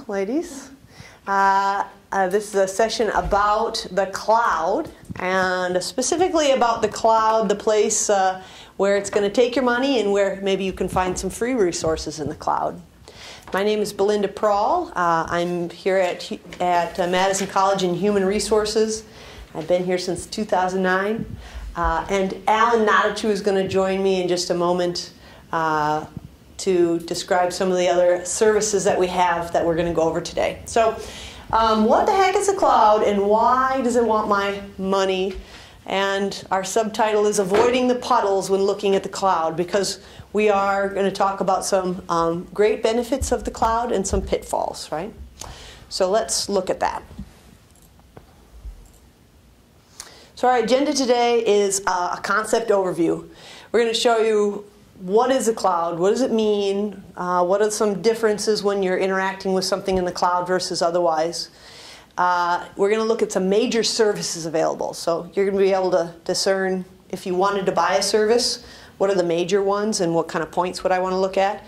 Welcome, ladies. This is a session about the cloud, and specifically about the cloud, the place where it's going to take your money and where maybe you can find some free resources in the cloud. My name is Belinda Prawl. I'm here at Madison College in Human Resources. I've been here since 2009. And Alan Nadachu is going to join me in just a moment to describe some of the other services that we have that we're going to go over today. So what the heck is a cloud and why does it want my money? And our subtitle is Avoiding the Puddles when Looking at the Cloud, because we are going to talk about some great benefits of the cloud and some pitfalls, right? So let's look at that. So our agenda today is a concept overview. We're going to show you what is a cloud, what does it mean, what are some differences when you're interacting with something in the cloud versus otherwise. We're going to look at some major services available. So you're going to be able to discern if you wanted to buy a service, what are the major ones and what kind of points would I want to look at.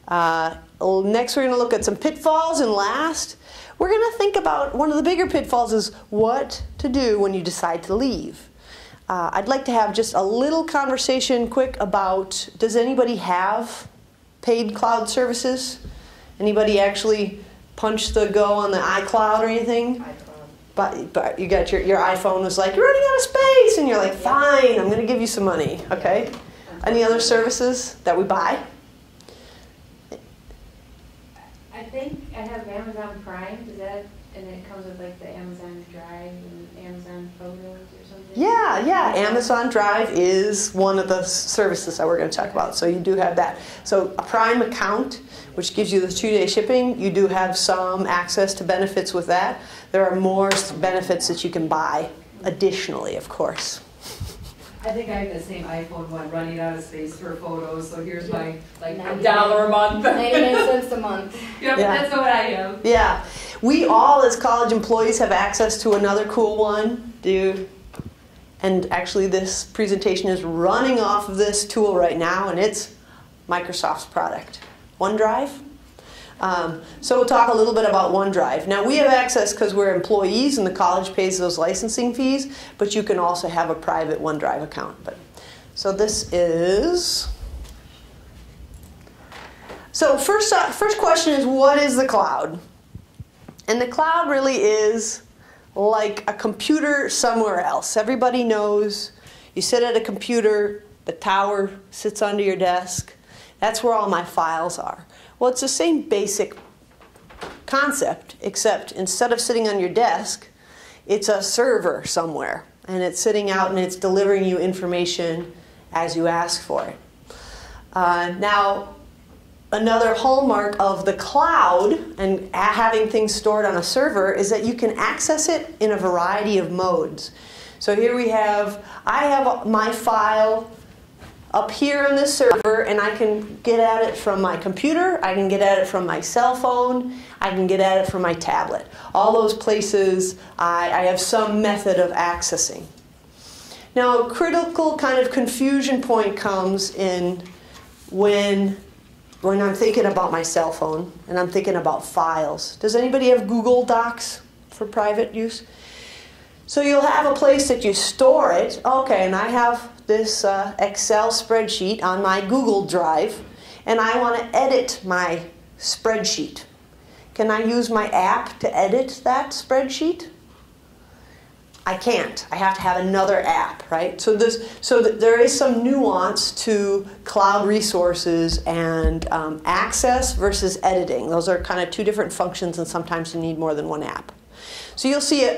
Next we're going to look at some pitfalls, and last we're going to think about one of the bigger pitfalls is what to do when you decide to leave. I'd like to have just a little conversation quick about, does anybody have paid cloud services? Anybody actually punch the go on the iCloud or anything? iCloud. But you got your iPhone was like, you're running out of space, and you're like, fine, I'm going to give you some money. Okay. Any other services that we buy? I think I have Amazon Prime. Does that, and it comes with like the Amazon Drive and Amazon Photos or something? Yeah. Amazon Drive is one of the services that we're going to talk about. So you do have that. So a Prime account, which gives you the 2-day shipping, you do have some access to benefits with that. There are more benefits that you can buy additionally, of course. I think I have the same iPhone one, running out of space for photos, so here's my $1 a month. 99 cents a month. Yep, yeah. That's what I have. Yeah. We all, as college employees, have access to another cool one, dude. And actually, this presentation is running off of this tool right now, and it's Microsoft's product, OneDrive. So we'll talk a little bit about OneDrive. Now, we have access because we're employees and the college pays those licensing fees, but you can also have a private OneDrive account. So this is... So first question is, what is the cloud? And the cloud really is like a computer somewhere else. Everybody knows you sit at a computer, the tower sits under your desk. That's where all my files are. Well, it's the same basic concept, except instead of sitting on your desk, it's a server somewhere. And it's sitting out and it's delivering you information as you ask for it. Now, another hallmark of the cloud and having things stored on a server is that you can access it in a variety of modes. So here I have my file up here on this server, and I can get at it from my computer, I can get at it from my cell phone, I can get at it from my tablet. All those places I have some method of accessing. Now, a critical kind of confusion point comes in when I'm thinking about my cell phone and I'm thinking about files. Does anybody have Google Docs for private use? So you'll have a place that you store it. Okay, and I have this Excel spreadsheet on my Google Drive, and I want to edit my spreadsheet. Can I use my app to edit that spreadsheet? I can't. I have to have another app, right? So there is some nuance to cloud resources and access versus editing. Those are kind of two different functions, and sometimes you need more than one app. So you'll see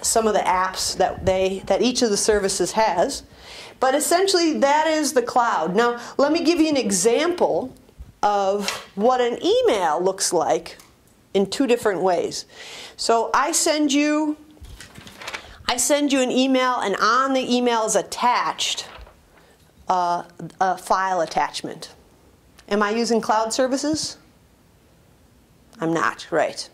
some of the apps that each of the services has. But essentially, that is the cloud. Now, let me give you an example of what an email looks like in two different ways. So I send you an email, and on the email is attached a file attachment. Am I using cloud services? I'm not, right.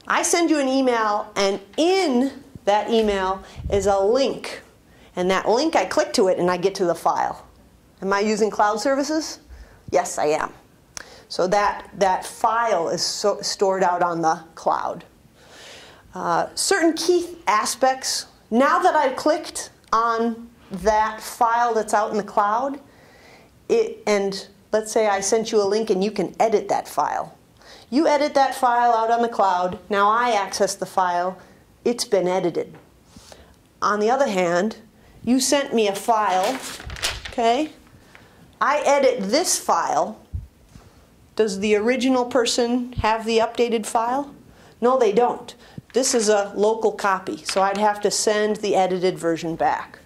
I send you an email, and in that email is a link. And that link, I click to it, and I get to the file. Am I using cloud services? Yes, I am. So that file is stored out on the cloud. Certain key aspects, now that I've clicked on that file that's out in the cloud, and let's say I sent you a link and you can edit that file. You edit that file out on the cloud, now I access the file, it's been edited. On the other hand, you sent me a file, okay? I edit this file. Does the original person have the updated file? No, they don't. This is a local copy, so I'd have to send the edited version back.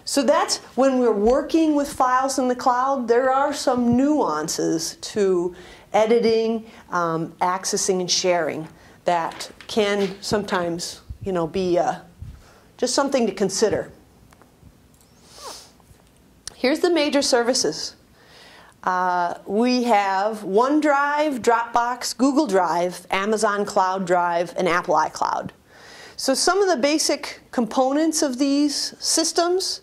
So that's when we're working with files in the cloud, there are some nuances to editing, accessing, and sharing that can sometimes, be just something to consider. Here's the major services. We have OneDrive, Dropbox, Google Drive, Amazon Cloud Drive, and Apple iCloud. So some of the basic components of these systems,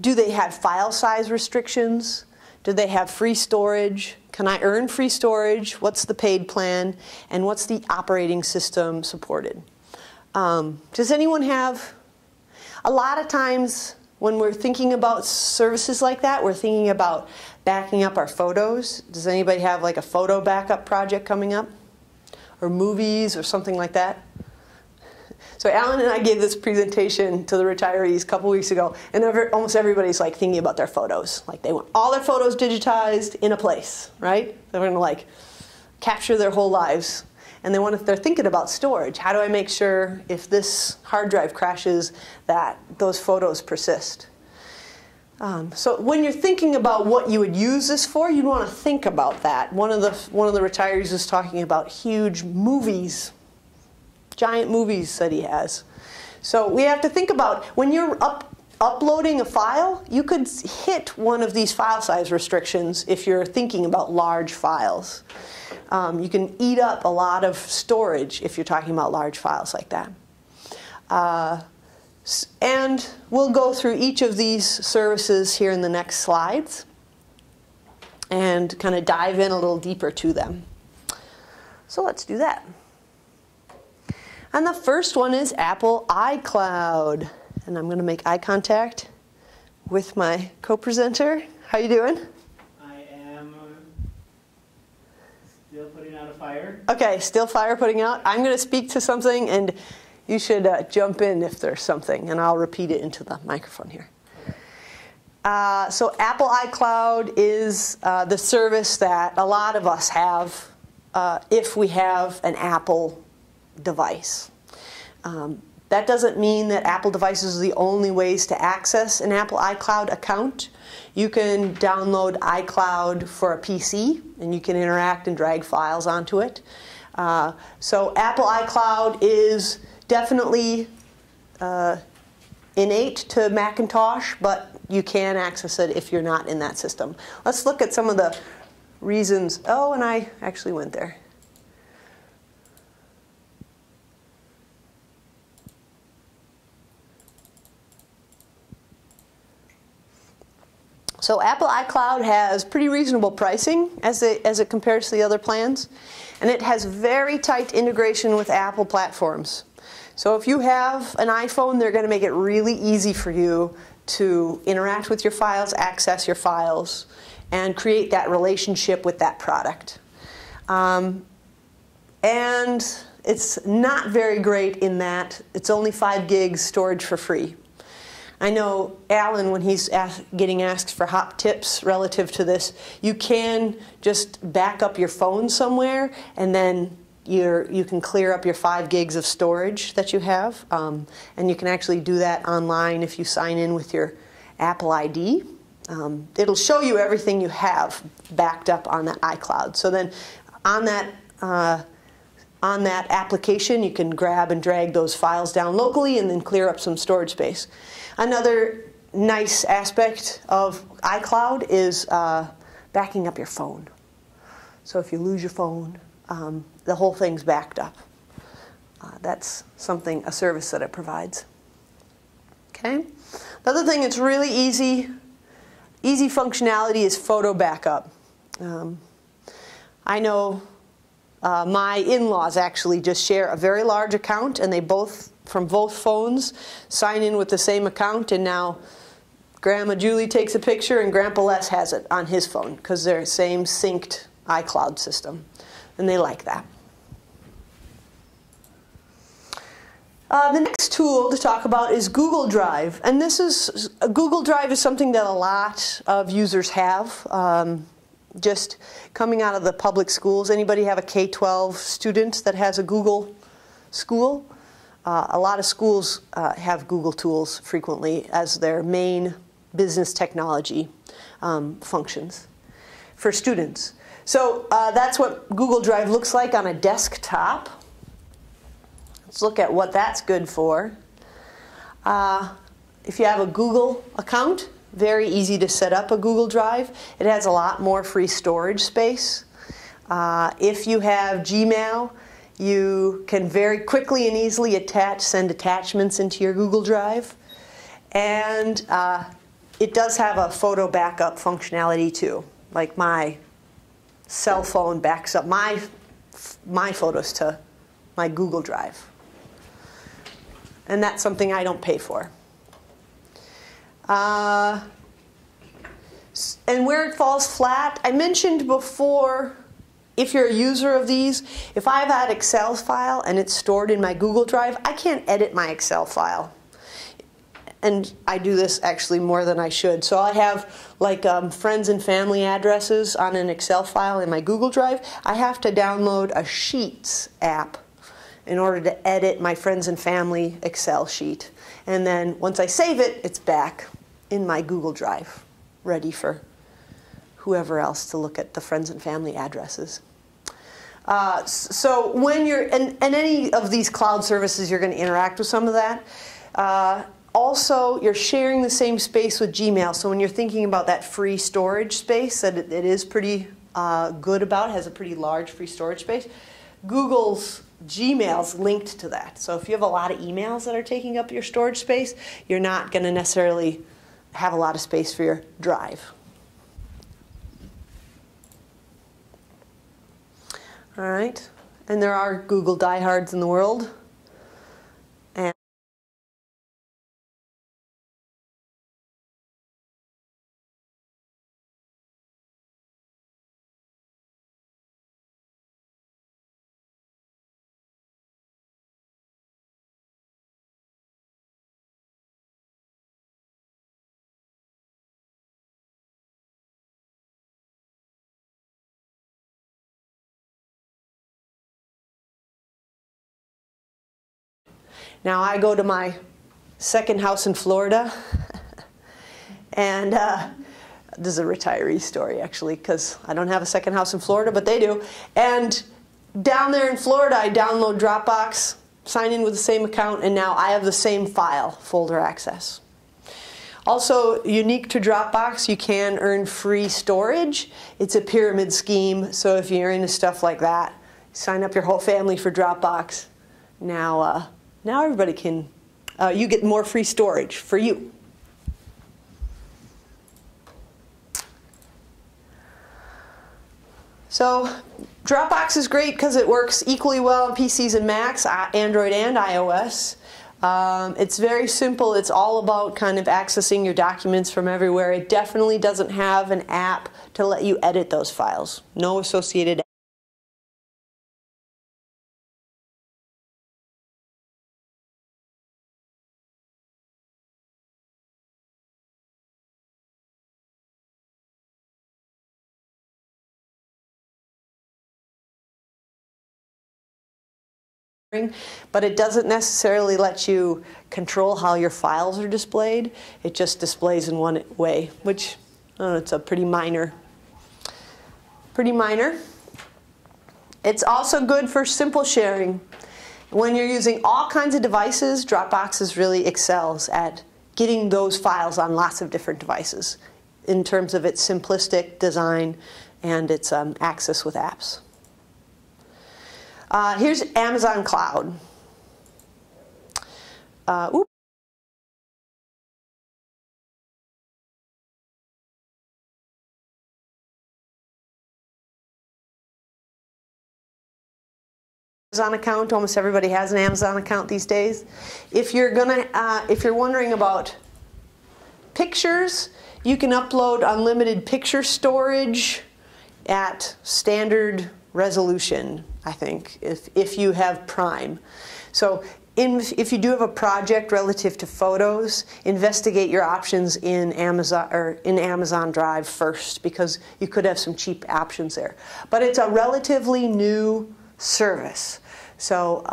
do they have file size restrictions? Do they have free storage? Can I earn free storage? What's the paid plan? And what's the operating system supported? Does anyone have, a lot of times when we're thinking about services like that, we're thinking about backing up our photos. Does anybody have like a photo backup project coming up? Or movies or something like that? So Alan and I gave this presentation to the retirees a couple weeks ago, and almost everybody's like thinking about their photos. Like they want all their photos digitized in a place, right? They're going to like capture their whole lives. And they're thinking about storage. How do I make sure if this hard drive crashes that those photos persist? So when you're thinking about what you would use this for, you'd want to think about that. One of the retirees was talking about huge movies, giant movies that he has. So we have to think about when you're uploading a file, you could hit one of these file size restrictions if you're thinking about large files. You can eat up a lot of storage if you're talking about large files like that. And we'll go through each of these services here in the next slides and kind of dive in a little deeper to them. So let's do that. And the first one is Apple iCloud. And I'm going to make eye contact with my co-presenter. How you doing? Still putting out a fire. Okay, still fire putting out. I'm going to speak to something, and you should jump in if there's something, and I'll repeat it into the microphone here. So Apple iCloud is the service that a lot of us have if we have an Apple device. That doesn't mean that Apple devices are the only ways to access an Apple iCloud account. You can download iCloud for a PC, and you can interact and drag files onto it. So Apple iCloud is definitely innate to Macintosh, but you can access it if you're not in that system. Let's look at some of the reasons. Oh, and I actually went there. So Apple iCloud has pretty reasonable pricing as it compares to the other plans. And it has very tight integration with Apple platforms. So if you have an iPhone, they're going to make it really easy for you to interact with your files, access your files, and create that relationship with that product. And it's not very great in that it's only 5 gigs storage for free. I know Alan, when he's getting asked for hot tips relative to this, you can just back up your phone somewhere, and then you can clear up your 5 gigs of storage that you have. And you can actually do that online if you sign in with your Apple ID. It'll show you everything you have backed up on that iCloud. So then on that application, you can grab and drag those files down locally and then clear up some storage space. Another nice aspect of iCloud is backing up your phone. So if you lose your phone, the whole thing's backed up. That's a service that it provides. Okay. The other thing that's really easy functionality is photo backup. I know my in-laws actually just share a very large account, and they both, from both phones, sign in with the same account, and now Grandma Julie takes a picture and Grandpa Les has it on his phone because they're the same synced iCloud system, and they like that. The next tool to talk about is Google Drive, and Google Drive is something that a lot of users have. Just coming out of the public schools. Anybody have a K-12 student that has a Google school? A lot of schools have Google tools frequently as their main business technology functions for students. So that's what Google Drive looks like on a desktop. Let's look at what that's good for. If you have a Google account, very easy to set up a Google Drive. It has a lot more free storage space. If you have Gmail, you can very quickly and easily send attachments into your Google Drive. And it does have a photo backup functionality too. Like my cell phone backs up my photos to my Google Drive. And that's something I don't pay for. And where it falls flat, I mentioned before, if you're a user of these, if I've had Excel file and it's stored in my Google Drive, I can't edit my Excel file. And I do this actually more than I should. So I have like friends and family addresses on an Excel file in my Google Drive. I have to download a Sheets app in order to edit my friends and family Excel sheet. And then once I save it, it's back in my Google Drive, ready for whoever else to look at the friends and family addresses. So when you're, and any of these cloud services, you're going to interact with some of that. Also, you're sharing the same space with Gmail. So when you're thinking about that free storage space that it is pretty good about, has a pretty large free storage space, Google's Gmail's linked to that. So if you have a lot of emails that are taking up your storage space, you're not going to necessarily have a lot of space for your drive. All right, and there are Google diehards in the world. And now I go to my second house in Florida, and this is a retiree story actually, because I don't have a second house in Florida, but they do. And down there in Florida, I download Dropbox, sign in with the same account, and now I have the same file folder access. Also, unique to Dropbox, you can earn free storage. It's a pyramid scheme, so if you're into stuff like that, sign up your whole family for Dropbox. Now everybody can, you get more free storage for you. So Dropbox is great because it works equally well on PCs and Macs, Android and iOS. It's very simple. It's all about kind of accessing your documents from everywhere. It definitely doesn't have an app to let you edit those files. No associated but it doesn't necessarily let you control how your files are displayed. It just displays in one way, which it's a pretty minor. It's also good for simple sharing. When you're using all kinds of devices, Dropbox really excels at getting those files on lots of different devices in terms of its simplistic design and its access with apps. Here's Amazon Cloud. Amazon account. Almost everybody has an Amazon account these days. If you're wondering about pictures, you can upload unlimited picture storage at standard resolution, I think, if you have Prime. So if you do have a project relative to photos, investigate your options in Amazon Drive first, because you could have some cheap options there. But it's a relatively new service. So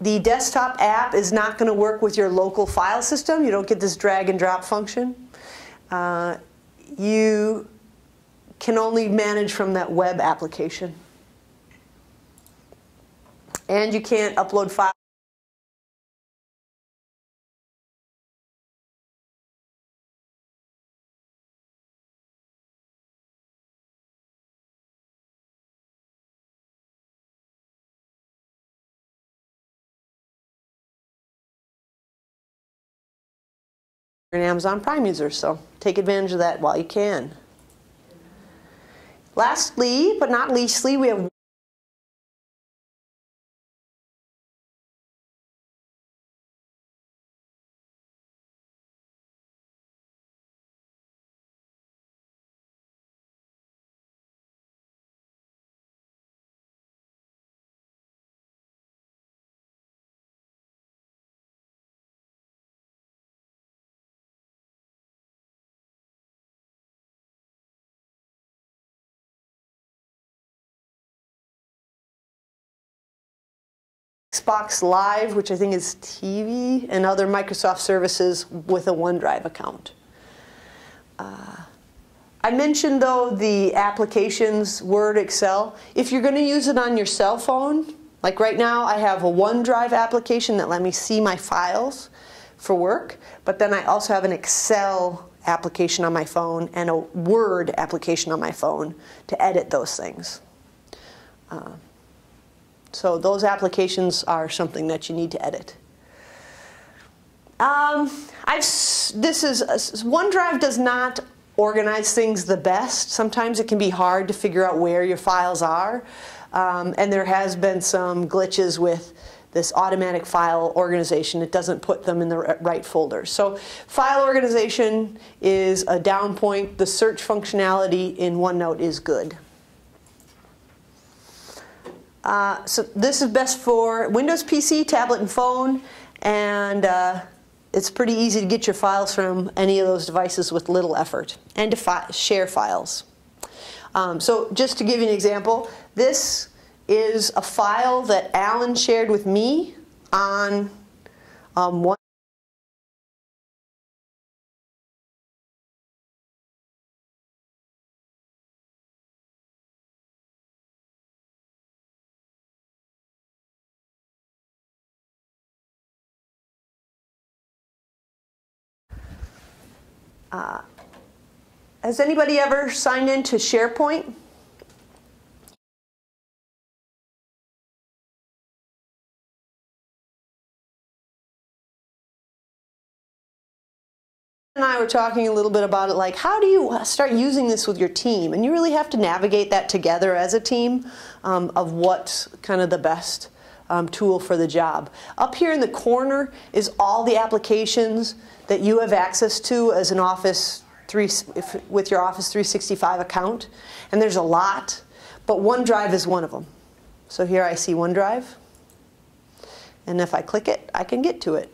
the desktop app is not going to work with your local file system. You don't get this drag and drop function. You can only manage from that web application. And you can't upload files. You're an Amazon Prime user, so take advantage of that while you can. Lastly, but not leastly, we have Xbox Live, which I think is TV, and other Microsoft services with a OneDrive account. I mentioned, though, the applications, Word, Excel. If you're going to use it on your cell phone, like right now I have a OneDrive application that let me see my files for work, but then I also have an Excel application on my phone and a Word application on my phone to edit those things. So those applications are something that you need to edit. OneDrive does not organize things the best. Sometimes it can be hard to figure out where your files are. And there has been some glitches with this automatic file organization. It doesn't put them in the right folder. So file organization is a down point. The search functionality in OneNote is good. So this is best for Windows PC, tablet, and phone, and it's pretty easy to get your files from any of those devices with little effort, and to share files. So just to give you an example, this is a file that Alan shared with me on OneNote. Has anybody ever signed into SharePoint? And I were talking a little bit about it, like how do you start using this with your team? And you really have to navigate that together as a team of what's kind of the best tool for the job. Up here in the corner is all the applications that you have access to as an with your Office 365 account. And there's a lot, but OneDrive is one of them. So here I see OneDrive. And if I click it, I can get to it.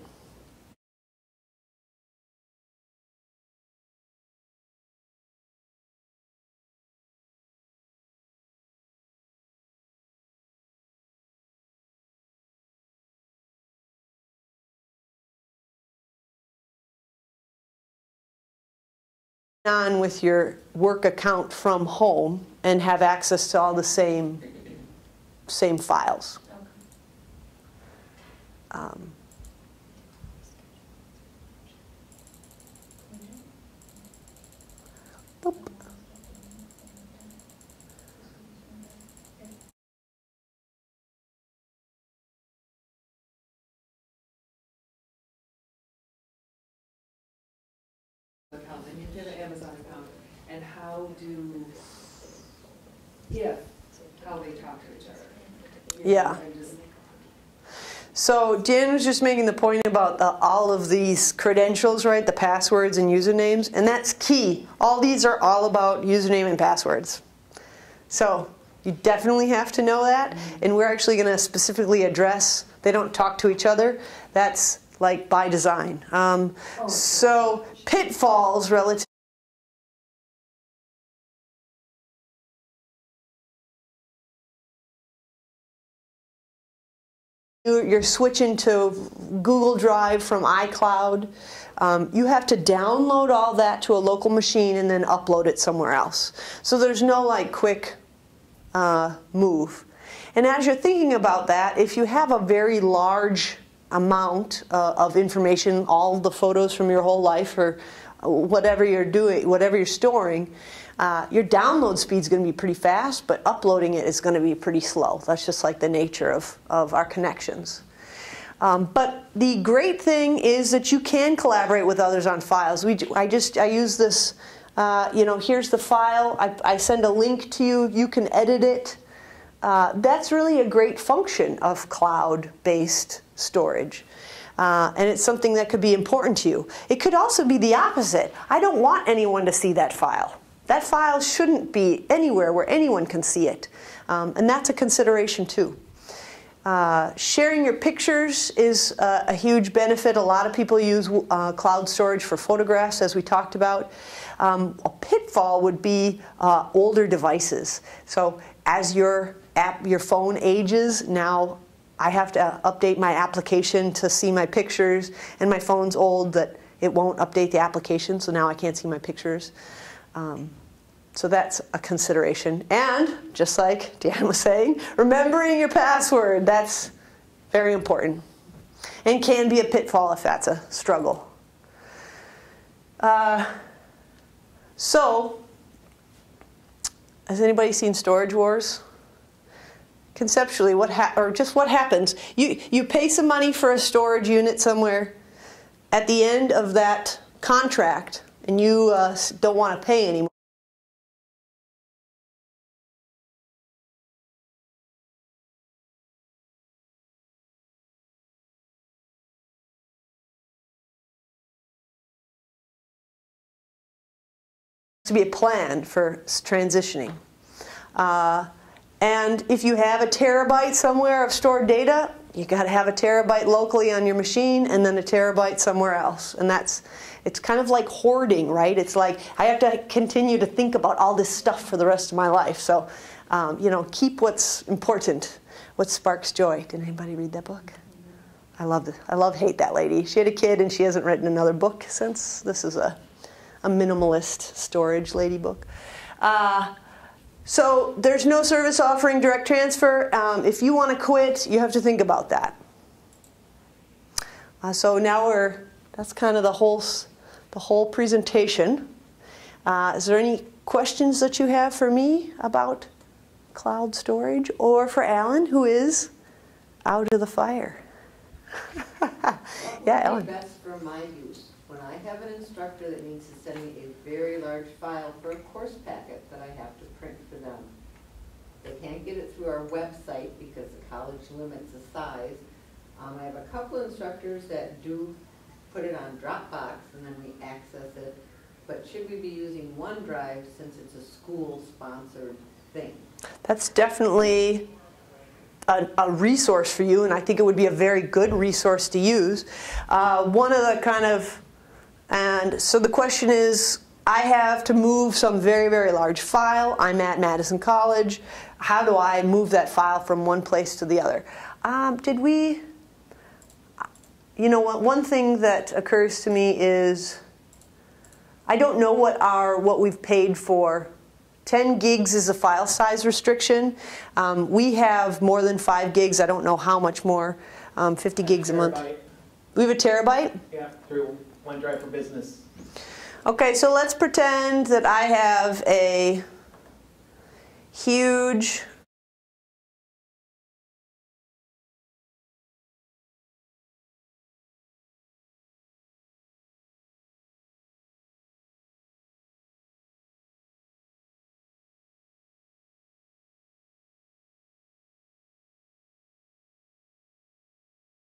On with your work account from home and have access to all the same files. Account and you did an Amazon account, and how they talk to each other. Yeah. So Jan was just making the point about all of these credentials, right? The passwords and usernames, and that's key. All these are all about username and passwords. So you definitely have to know that, and we're actually going to specifically address, they don't talk to each other. That's like by design. So pitfalls relative. You're switching to Google Drive from iCloud. You have to download all that to a local machine and then upload it somewhere else. So there's no like quick move. And as you're thinking about that, if you have a very large amount of information, all the photos from your whole life or whatever you're doing, whatever you're storing, your download speed is going to be pretty fast, but uploading it is going to be pretty slow. That's just like the nature of our connections. But the great thing is that you can collaborate with others on files. I use this, here's the file. I send a link to you. You can edit it. That's really a great function of cloud-based storage. And it's something that could be important to you. It could also be the opposite. I don't want anyone to see that file. That file shouldn't be anywhere where anyone can see it. And that's a consideration too. Sharing your pictures is a huge benefit. A lot of people use cloud storage for photographs, as we talked about. A pitfall would be older devices. So as your phone ages, now I have to update my application to see my pictures, and my phone's old that it won't update the application, so now I can't see my pictures. So that's a consideration. And, just like Dan was saying, remembering your password, that's very important. And can be a pitfall if that's a struggle. So, has anybody seen Storage Wars? Conceptually, what happens? You pay some money for a storage unit somewhere. At the end of that contract, and you don't want to pay anymore. To be a plan for transitioning. And if you have a terabyte somewhere of stored data, you got to have a terabyte locally on your machine and then a terabyte somewhere else. And it's kind of like hoarding, right? It's like I have to continue to think about all this stuff for the rest of my life. So, keep what's important, what sparks joy. Did anybody read that book? I love Hate That Lady. She had a kid and she hasn't written another book since. This is a minimalist storage lady book. So there's no service offering direct transfer. If you want to quit, you have to think about that. So now that's kind of the whole presentation. Is there any questions that you have for me about cloud storage, or for Alan, who is out of the fire? Yeah, Alan. What would be best for my use? When I have an instructor that needs to send me a very large file for a course packet that I have to print for them. They can't get it through our website because the college limits the size. I have a couple instructors that do put it on Dropbox and then we access it. But should we be using OneDrive since it's a school-sponsored thing? That's definitely a resource for you, and I think it would be a very good resource to use. And so the question is, I have to move some very, very large file. I'm at Madison College. How do I move that file from one place to the other? One thing that occurs to me is, I don't know what we've paid for. 10 gigs is a file size restriction. We have more than 5 gigs. I don't know how much more. 50 gigs a month. We have a terabyte? Yeah, through OneDrive for Business. Okay, so let's pretend that I have a huge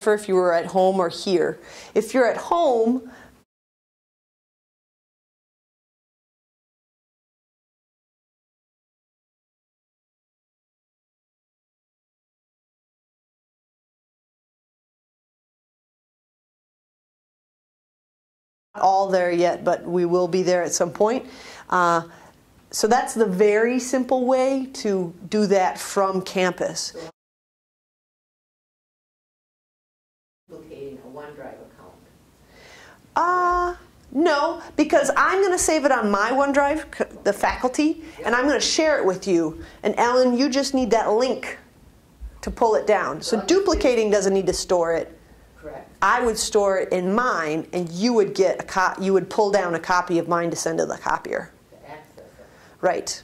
For if you were at home or here. If you're at home, not all there yet, but we will be there at some point. So that's the very simple way to do that from campus. Locating a OneDrive account. No, because I'm going to save it on my OneDrive, the faculty, and I'm going to share it with you. And Ellen, you just need that link to pull it down. So duplicating doesn't need to store it. Correct. I would store it in mine, and you would get you would pull down a copy of mine to send to the copier. To access it. Right.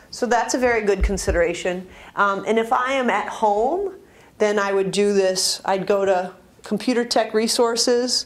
So that's a very good consideration. And if I am at home, then I would do this. I'd go to Computer Tech Resources.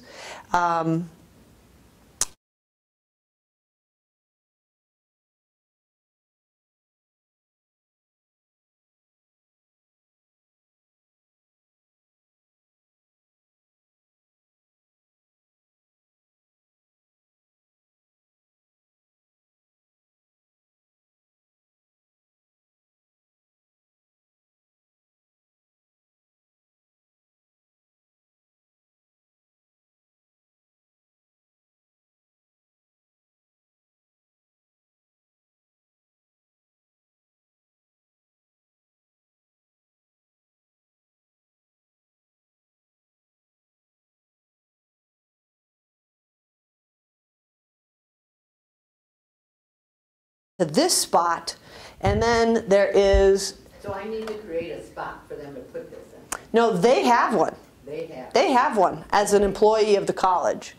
To this spot, and then there is. So I need to create a spot for them to put this in. No, they have one. They have. They have one as an employee of the college.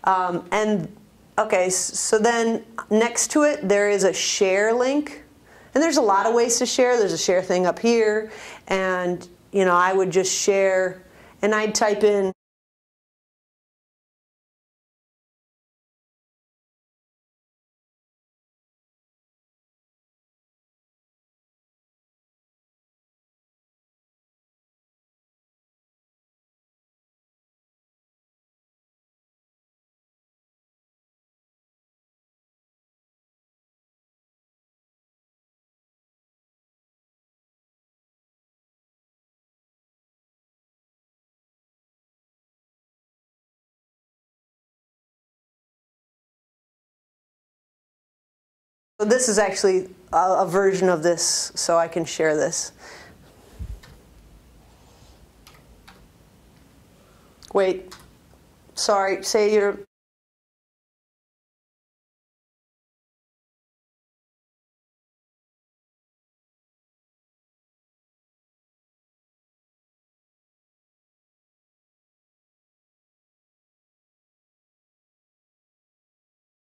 And okay, so then next to it there is a share link, and there's a lot of ways to share. There's a share thing up here, and I would just share, and I'd type in. So this is actually a version of this, so I can share this. Wait, sorry, say your.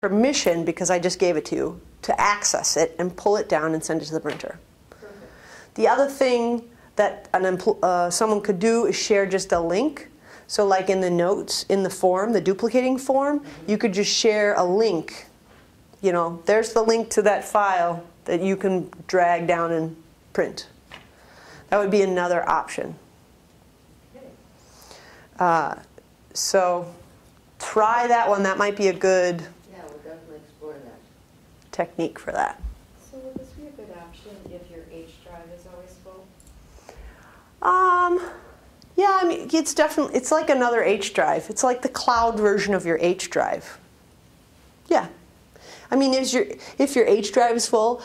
Permission, because I just gave it to you, to access it and pull it down and send it to the printer. Perfect. The other thing that someone could do is share just a link. So like in the notes, in the form, the duplicating form, you could just share a link. There's the link to that file that you can drag down and print. That would be another option. So try that one. That might be a good technique for that. So would this be a good option if your H drive is always full? Yeah, I mean, it's like another H drive. It's like the cloud version of your H drive. Yeah. I mean, if your H drive is full,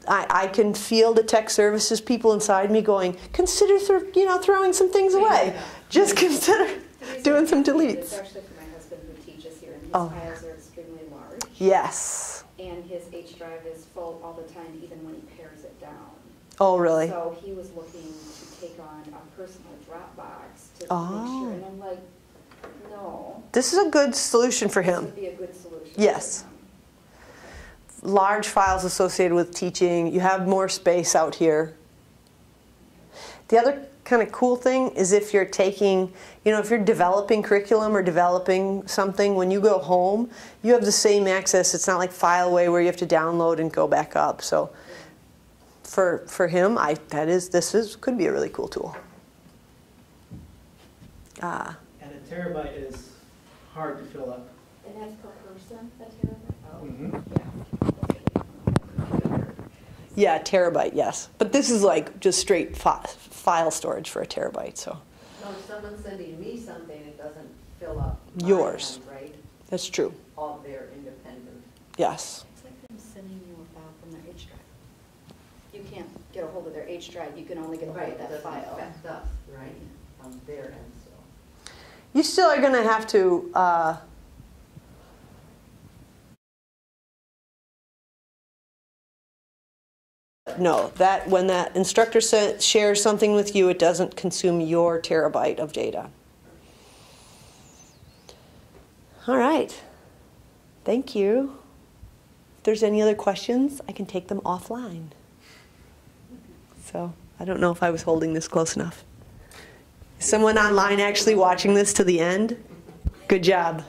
I can feel the tech services people inside me going, consider throwing some things away. Just consider doing some deletes. It's actually for my husband who teaches here, and his files are extremely large. Yes. And his H drive is full all the time, even when he pares it down. Oh, really? So he was looking to take on a personal Dropbox to make sure, and I'm like, no. This is a good solution for him. This would be a good solution. Yes. Large files associated with teaching. You have more space out here. The other kind of cool thing is if you're taking, if you're developing curriculum or developing something, when you go home, you have the same access. It's not like FileAway where you have to download and go back up. So for him, this could be a really cool tool. Ah. And a terabyte is hard to fill up. And that's per person, a terabyte? Oh, Mhm. Yeah, terabyte, yes. But this is like just straight file storage for a terabyte, so. So if someone's sending me something, it doesn't fill up my Yours. end, right? That's true. All they're independent. Yes. It's like them sending you a file from their H drive. You can't get a hold of their H drive, you can only get a hold Right, of it that doesn't file. affect us, right, on their end, so. You still are going to have to no, that when that instructor shares something with you, it doesn't consume your terabyte of data. All right. Thank you. If there's any other questions, I can take them offline. So I don't know if I was holding this close enough. Is someone online actually watching this to the end? Good job.